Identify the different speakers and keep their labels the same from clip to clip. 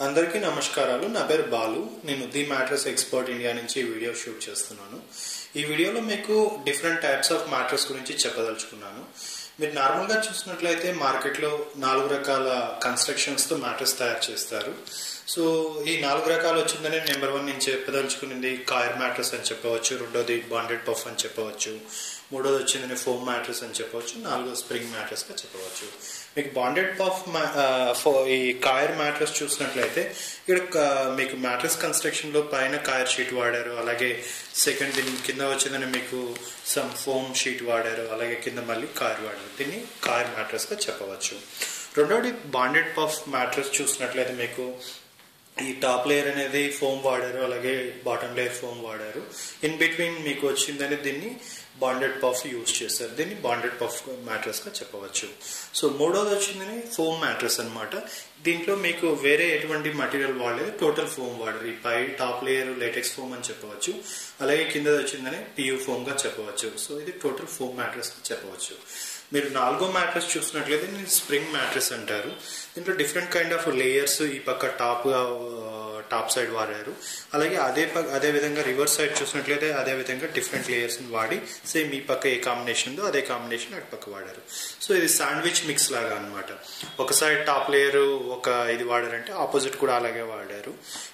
Speaker 1: అందరికీ నమస్కారాలు. నా పేరు బాలు. నేను ది మ్యాట్రెస్ ఎక్స్పర్ట్ ఇండియా నుంచి ఈ వీడియో షూట్ చేస్తున్నాను. ఈ వీడియోలో మీకు డిఫరెంట్ టైప్స్ ఆఫ్ మ్యాట్రెస్ గురించి చెప్పదలుచుకున్నాను. మీరు నార్మల్గా చూసినట్లయితే మార్కెట్లో 4 రకాల కన్స్ట్రక్షన్స్తో మ్యాట్రెస్ తయారు చేస్తారు. సో ఈ 4 రకాలు వచ్చిందని నెంబర్ 1 నేను చెప్పదలుచుకున్నది కాయర్ మ్యాట్రెస్ అని చెప్పవచ్చు, రెండోది బాండెడ్ పఫ్ అని చెప్పవచ్చు, మూడోది వచ్చిందని ఫోమ్ మ్యాట్రెస్ అని చెప్పవచ్చు, నాలుగోది స్ప్రింగ్ మ్యాట్రెస్గా చెప్పవచ్చు. మీకు బాండెడ్ పఫ్ ఈ కాయర్ మ్యాట్రెస్ చూసినట్లయితే ఇక్కడ మీకు మ్యాట్రెస్ కన్స్ట్రక్షన్లో పైన కాయర్ షీట్ వాడారు, అలాగే సెకండ్ దీని కింద వచ్చిందని మీకు సమ్ ఫోమ్ షీట్ వాడారు, అలాగే కింద మళ్ళీ కాయర్ వాడారు. దీన్ని కాయర్ మ్యాట్రెస్గా చెప్పవచ్చు. రెండోది బాండెడ్ పఫ్ మ్యాట్రెస్ చూసినట్లయితే మీకు ఈ టాప్ లేయర్ అనేది ఫోమ్ వాడారు, అలాగే బాటమ్ లేయర్ ఫోమ్ వాడారు. ఇన్ బిట్వీన్ మీకు వచ్చిందని దీన్ని బాండెడ్ పఫ్ యూజ్ చేస్తారు. దీన్ని బాండెడ్ పఫ్ మ్యాట్రెస్గా చెప్పవచ్చు. సో మూడోది వచ్చిందని ఫోమ్ మ్యాట్రెస్ అనమాట. దీంట్లో మీకు వేరే ఎటువంటి మటీరియల్ వాడలేదు, టోటల్ ఫోమ్ వాడారు. ఈ పై టాప్ లేయర్ లేటెక్స్ ఫోమ్ అని చెప్పవచ్చు, అలాగే కింద వచ్చిందని పియూ ఫోమ్గా చెప్పవచ్చు. సో ఇది టోటల్ ఫోమ్ మ్యాట్రెస్గా చెప్పవచ్చు. మీరు నాలుగో మ్యాట్రెస్ చూసినట్లయితే దీన్ని స్ప్రింగ్ మ్యాట్రెస్ అంటారు. దీంట్లో డిఫరెంట్ కైండ్ ఆఫ్ లేయర్స్ ఈ పక్క టాప్ సైడ్ వాడారు, అలాగే అదే విధంగా రివర్స్ సైడ్ చూసినట్లయితే అదే విధంగా డిఫరెంట్ లేయర్స్ని వాడి సేమ్ ఈ పక్క ఏ కాంబినేషన్ ఉందో అదే కాంబినేషన్ అటు పక్క వాడారు. సో ఇది శాండ్విచ్ మిక్స్ లాగా అనమాట. ఒక సైడ్ టాప్ లేయర్ ఒక ఇది వాడారంటే ఆపోజిట్ కూడా అలాగే వాడారు.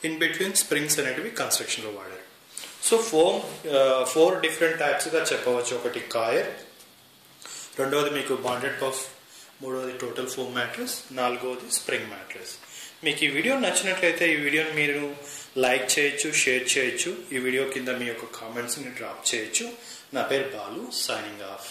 Speaker 1: ఇన్ బిట్వీన్ స్ప్రింగ్స్ అనేటివి కన్స్ట్రక్షన్లో వాడారు. సో ఫోమ్ 4 డిఫరెంట్ టైప్స్గా చెప్పవచ్చు. ఒకటి కాయర్, రెండవది మీకు బాండెడ్ పఫ్, మూడవది టోటల్ ఫోమ్ మ్యాట్రెస్, నాలుగవది స్ప్రింగ్ మ్యాట్రెస్. మీకు ఈ వీడియో నచ్చినట్లయితే ఈ వీడియోని మీరు లైక్ చేయొచ్చు, షేర్ చేయొచ్చు. ఈ వీడియో కింద మీ యొక్క కామెంట్స్ని డ్రాప్ చేయొచ్చు. నా పేరు బాలు, సైనింగ్ ఆఫ్.